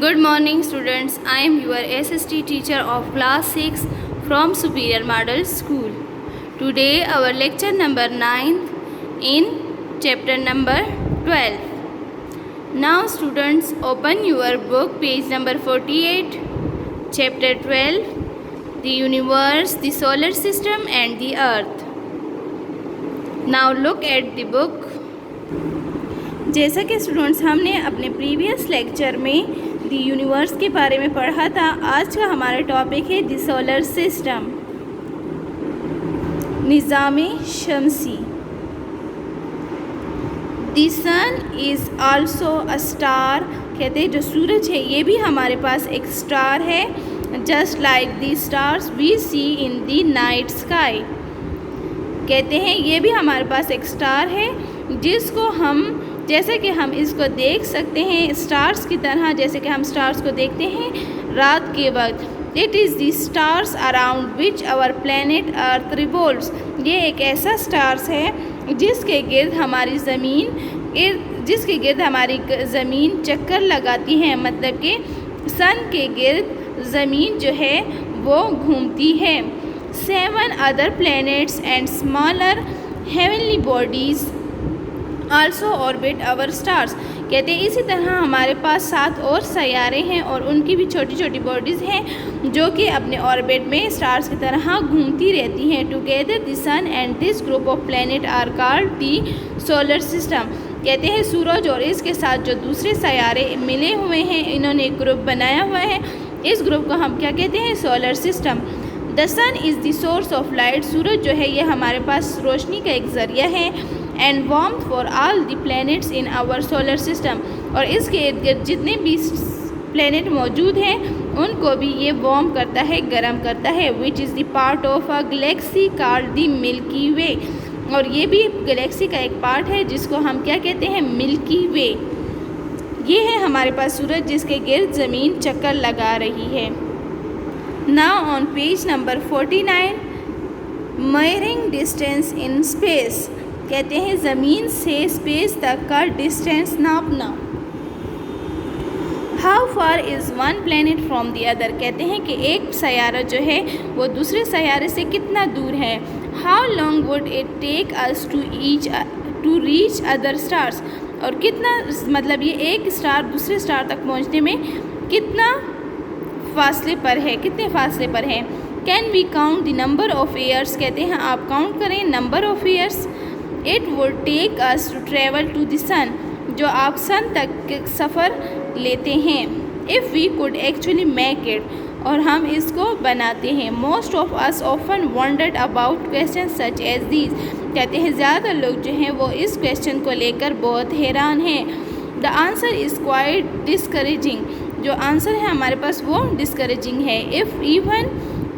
Good morning students. I am your SST teacher of class 6 from Superior Model School. Today our lecture number 9 in chapter number 12. Now students, open your book page number 48, chapter 12, the universe, the solar system and the earth. Now look at the book. जैसा कि students हमने अपने previous lecture में the universe के बारे में पढ़ा था, आज का हमारा टॉपिक है द सोलर सिस्टम, निज़ामे शमसी। The sun is also a star, कहते हैं जो सूरज है ये भी हमारे पास एक स्टार है, just like the stars we see in the night sky. कहते हैं ये भी हमारे पास एक स्टार है जिसको हम, जैसे कि हम इसको देख सकते हैं स्टार्स की तरह, जैसे कि हम स्टार्स को देखते हैं रात के वक्त। It is the stars around which our planet earth revolves. ये एक ऐसा स्टार्स है जिसके गिर्द हमारी ज़मीन चक्कर लगाती है, मतलब कि सन के गिर्द ज़मीन जो है वो घूमती है। 7 other planets and smaller heavenly bodies also orbit our stars. कहते हैं इसी तरह हमारे पास 7 और सैयारे हैं और उनकी भी छोटी छोटी बॉडीज़ हैं जो कि अपने ऑर्बिट में स्टार्स की तरह घूमती रहती हैं। Together the sun and this group of planet are called the solar system. कहते हैं सूरज और इसके साथ जो दूसरे सैयारे मिले हुए हैं, इन्होंने एक ग्रुप बनाया हुआ है, इस ग्रुप को हम क्या कहते हैं? Solar system. The sun is the source of light. सूरज जो है ये हमारे पास रोशनी का एक ज़रिया है। And warmth for all the planets in our solar system, और इसके इर्द गिर्द जितने भी प्लैनेट मौजूद हैं उनको भी ये वार्म करता है, गर्म करता है। Which is the part of a galaxy called the milky way, और ये भी गैलेक्सी का एक पार्ट है जिसको हम क्या कहते हैं? मिल्की वे। ये है हमारे पास सूरज जिसके गिर्द ज़मीन चक्कर लगा रही है। Now on page number 49, measuring distance in space. कहते हैं ज़मीन से स्पेस तक का डिस्टेंस नापना। How far is one planet from the other. कहते हैं कि एक सैयारा जो है वो दूसरे सैयारे से कितना दूर है। How long would it take us to reach other stars, और कितना, मतलब ये एक स्टार दूसरे स्टार तक पहुंचने में कितना फासले पर है, कितने फासले पर है। Can we count the number of years. कहते हैं आप काउंट करें number of years it would take us to travel to the sun, जो आप सन तक सफ़र लेते हैं। If we could actually make it, और हम इसको बनाते हैं। Most of us often wondered about question such as these. कहते हैं ज़्यादा लोग जो हैं वो इस क्वेश्चन को लेकर बहुत हैरान हैं। The answer is quite discouraging. जो आंसर है हमारे पास वो डिस्करेजिंग है।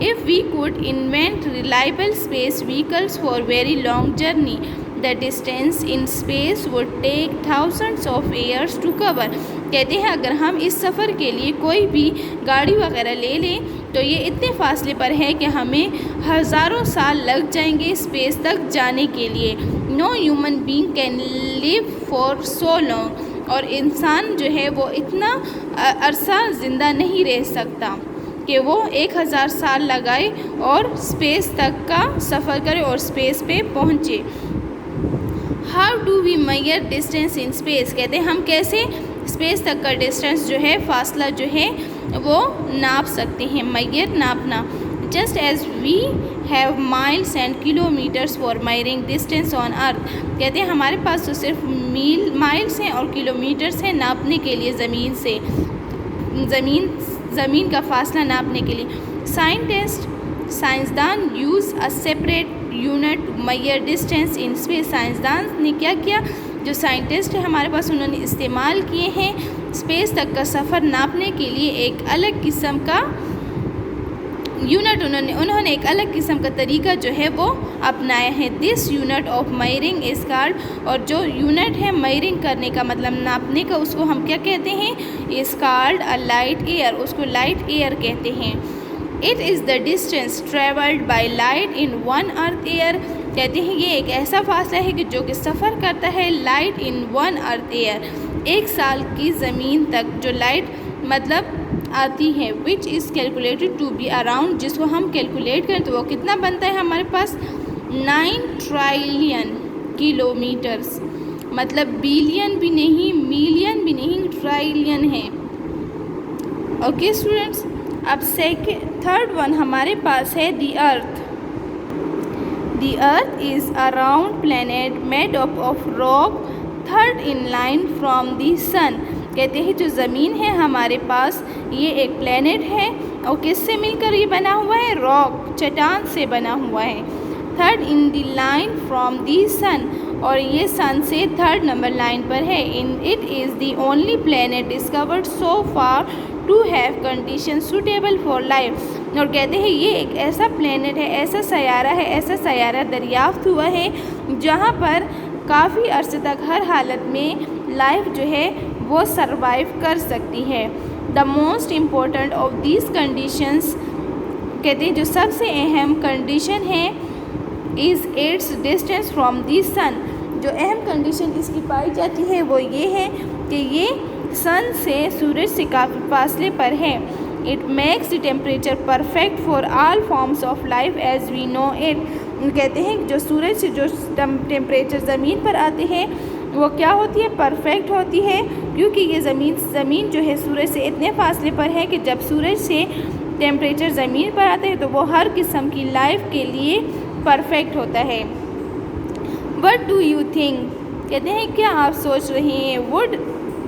If we could invent reliable space vehicles for very long journey, the distance in space would take thousands of years to cover. कहते हैं अगर हम इस सफ़र के लिए कोई भी गाड़ी वगैरह ले लें तो ये इतने फासले पर है कि हमें हज़ारों साल लग जाएंगे स्पेस तक जाने के लिए। No human being can live for so long, और इंसान जो है वो इतना अरसा ज़िंदा नहीं रह सकता कि वो 1000 साल लगाए और स्पेस तक का सफ़र करे और स्पेस पे पहुँचे। How do we measure distance in space. कहते हैं हम कैसे स्पेस तक का डिस्टेंस जो है, फासला जो है वो नाप सकते हैं। मेजर, नापना। Just as we have miles and kilometres for measuring distance on earth. कहते हैं हमारे पास तो सिर्फ माइल्स हैं और किलोमीटर्स हैं नापने के लिए, ज़मीन से ज़मीन का फासला नापने के लिए। साइंसदान use a separate unit to measure distance in space. साइंसदान ने क्या किया, जो साइंटिस्ट है हमारे पास उन्होंने इस्तेमाल किए हैं स्पेस तक का सफ़र नापने के लिए एक अलग किस्म का यूनिट, उन्होंने एक अलग किस्म का तरीका जो है वो अपनाया है। This unit of measuring is called, और जो यूनिट है मेजरिंग करने का मतलब नापने का, उसको हम क्या कहते हैं? Is called a light year. उसको लाइट ईयर कहते हैं। It is the distance travelled by light in 1 earth year. कहते हैं ये एक ऐसा फासला है कि जो कि सफ़र करता है लाइट इन 1 अर्थ ईयर, 1 साल की ज़मीन तक जो लाइट मतलब आती है, which is calculated to be around, जिसको हम कैलकुलेट करें तो वो कितना बनता है हमारे पास 9 ट्रिलियन किलोमीटर्स, मतलब बिलियन भी नहीं, मिलियन भी नहीं, ट्रिलियन है। ओके स्टूडेंट्स, अब थर्ड वन हमारे पास है the earth. The earth is a round planet made up of rock, third in line from the sun. कहते हैं जो ज़मीन है हमारे पास ये एक प्लैनेट है और किससे मिलकर ये बना हुआ है, रॉक, चट्टान से बना हुआ है, third in the line from the sun, और ये सन से थर्ड नंबर लाइन पर है। In it is the only planet discovered so far to have condition suitable for life. और कहते हैं ये एक ऐसा प्लैनेट है, ऐसा सयारा है, ऐसा सयारा दरियाफ्त हुआ है जहाँ पर काफ़ी अरसे तक हर हालत में लाइफ जो है वो सरवाइव कर सकती है। The most important of these conditions, कहते हैं जो सबसे अहम कंडीशन है, is its distance from the sun. जो अहम कंडीशन इसकी पाई जाती है वो ये है कि ये सन से, सूरज से काफ़ी फासले पर है। It makes the temperature perfect for all forms of life as we know it. कहते हैं जो सूरज से जो टेम्परेचर ज़मीन पर आते हैं वो क्या होती है, परफेक्ट होती है, क्योंकि ये ज़मीन जो है सूरज से इतने फासले पर है कि जब सूरज से टेम्परेचर ज़मीन पर आते हैं तो वो हर किस्म की लाइफ के लिए परफेक्ट होता है। वट डू यू थिंक, कहते हैं क्या आप सोच रहे हैं,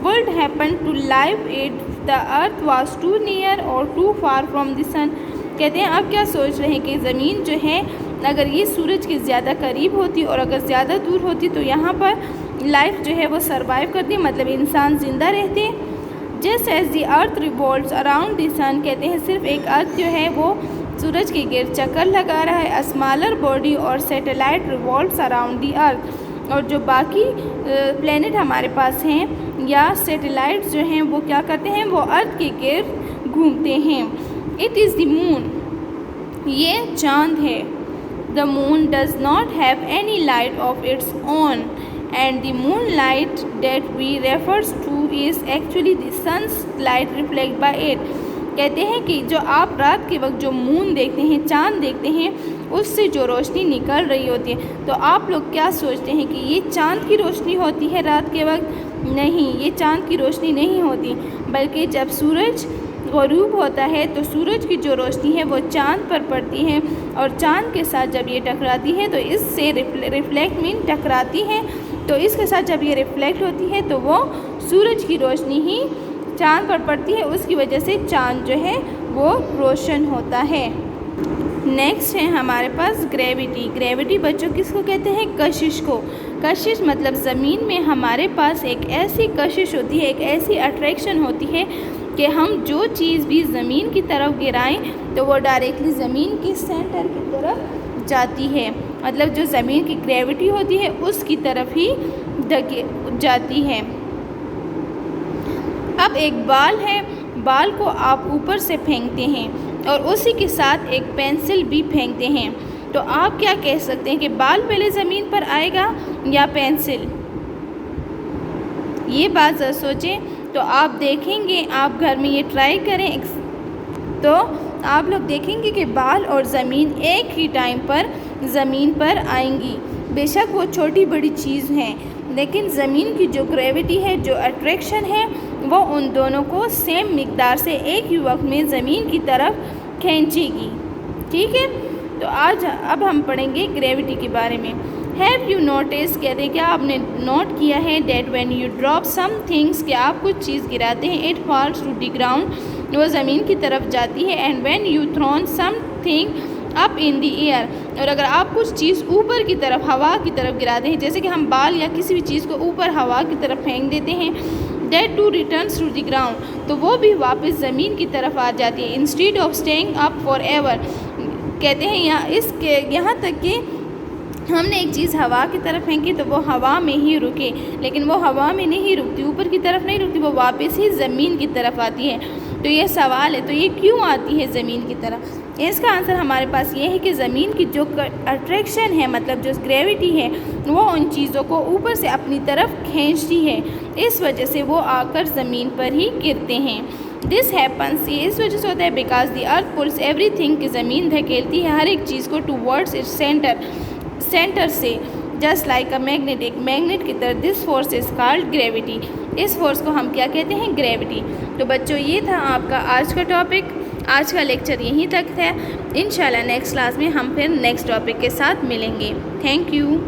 would happen to life it the earth was too near और too far from the sun. कहते हैं आप क्या सोच रहे हैं कि ज़मीन जो है अगर ये सूरज के ज़्यादा करीब होती और अगर ज़्यादा दूर होती तो यहाँ पर लाइफ जो है वो सरवाइव करती, मतलब इंसान ज़िंदा रहते। Just as the earth revolves around the sun, कहते हैं सिर्फ एक अर्थ जो है वो सूरज के गिर्द चक्कर लगा रहा है। अ स्मॉलर बॉडी और satellite revolves around the earth, और जो बाकी प्लेनेट हमारे पास हैं या सैटेलाइट्स जो हैं वो क्या करते हैं, वो अर्थ के गिर्द घूमते हैं। इट इज़ द मून, ये चाँद है। The moon does not have any light of its own and the moonlight that we refers to is actually the sun's light reflected by it। कहते हैं कि जो आप रात के वक्त जो मून देखते हैं, चांद देखते हैं, उससे जो रोशनी निकल रही होती है, तो आप लोग क्या सोचते हैं कि ये चांद की रोशनी होती है रात के वक्त? नहीं, ये चांद की रोशनी नहीं होती, बल्कि जब सूरज ग़ुरूब होता है तो सूरज की जो रोशनी है वो चांद पर पड़ती है, और चांद के साथ जब ये टकराती है तो इससे रिफ्लेक्ट मीन टकराती है, तो इसके साथ जब ये रिफ्लेक्ट होती है तो वो सूरज की रोशनी ही चांद पर पड़ती है, उसकी वजह से चांद जो है वो रोशन होता है। नेक्स्ट है हमारे पास ग्रेविटी। ग्रेविटी बच्चों किसको कहते हैं? कशिश को। कशिश मतलब ज़मीन में हमारे पास एक ऐसी कशिश होती है, एक ऐसी अट्रैक्शन होती है कि हम जो चीज़ भी ज़मीन की तरफ गिराएं तो वो डायरेक्टली ज़मीन के सेंटर की तरफ जाती है, मतलब जो ज़मीन की ग्रेविटी होती है उसकी तरफ ही जाती है। अब एक बाल है, बाल को आप ऊपर से फेंकते हैं और उसी के साथ एक पेंसिल भी फेंकते हैं, तो आप क्या कह सकते हैं कि बाल पहले ज़मीन पर आएगा या पेंसिल? ये बात ज़रा सोचें। तो आप देखेंगे, आप घर में ये ट्राई करें तो आप लोग देखेंगे कि बाल और ज़मीन एक ही टाइम पर ज़मीन पर आएंगी। बेशक वो छोटी बड़ी चीज़ हैं, लेकिन ज़मीन की जो ग्रेविटी है, जो अट्रैक्शन है, वो उन दोनों को सेम मिक़दार से एक ही वक्त में ज़मीन की तरफ खींचेगी। ठीक है, तो अब हम पढ़ेंगे ग्रेविटी के बारे में। हैव यू नोटिस, कहते हैं क्या आपने नोट किया है, that when you drop some things, कि आप कुछ चीज़ गिराते हैं, it falls to the ground, वो ज़मीन की तरफ जाती है। And when you thrown something up in the air, और अगर आप कुछ चीज़ ऊपर की तरफ, हवा की तरफ गिराते हैं, जैसे कि हम बाल या किसी भी चीज़ को ऊपर हवा की तरफ फेंक देते हैं, that too returns to the ground, तो वो भी वापस ज़मीन की तरफ आ जाती है। Instead of staying up for ever, कहते हैं यहाँ तक कि हमने एक चीज़ हवा की तरफ फेंकी तो वो हवा में ही रुके, लेकिन वो हवा में नहीं रुकती, ऊपर की तरफ नहीं रुकती, वो वापस ही ज़मीन की तरफ आती है। तो ये सवाल है, तो ये क्यों आती है ज़मीन की तरफ? इसका आंसर हमारे पास ये है कि ज़मीन की जो अट्रैक्शन है, मतलब जो ग्रेविटी है, वो उन चीज़ों को ऊपर से अपनी तरफ खींचती है, इस वजह से वो आकर ज़मीन पर ही गिरते हैं। दिस हैपन्स, ये इस वजह से होता है because the earth pulls everything, कि ज़मीन धकेलती है हर एक चीज़ को टूवर्ड्स इट्स सेंटर से, जस्ट लाइक अ मैग्नेट, एक मैग्नेट की तरह। This force is called gravity, इस फोर्स को हम क्या कहते हैं? ग्रेविटी। तो बच्चों ये था आपका आज का टॉपिक, आज का लेक्चर यहीं तक है। इंशाल्लाह नेक्स्ट क्लास में हम फिर नेक्स्ट टॉपिक के साथ मिलेंगे। Thank you.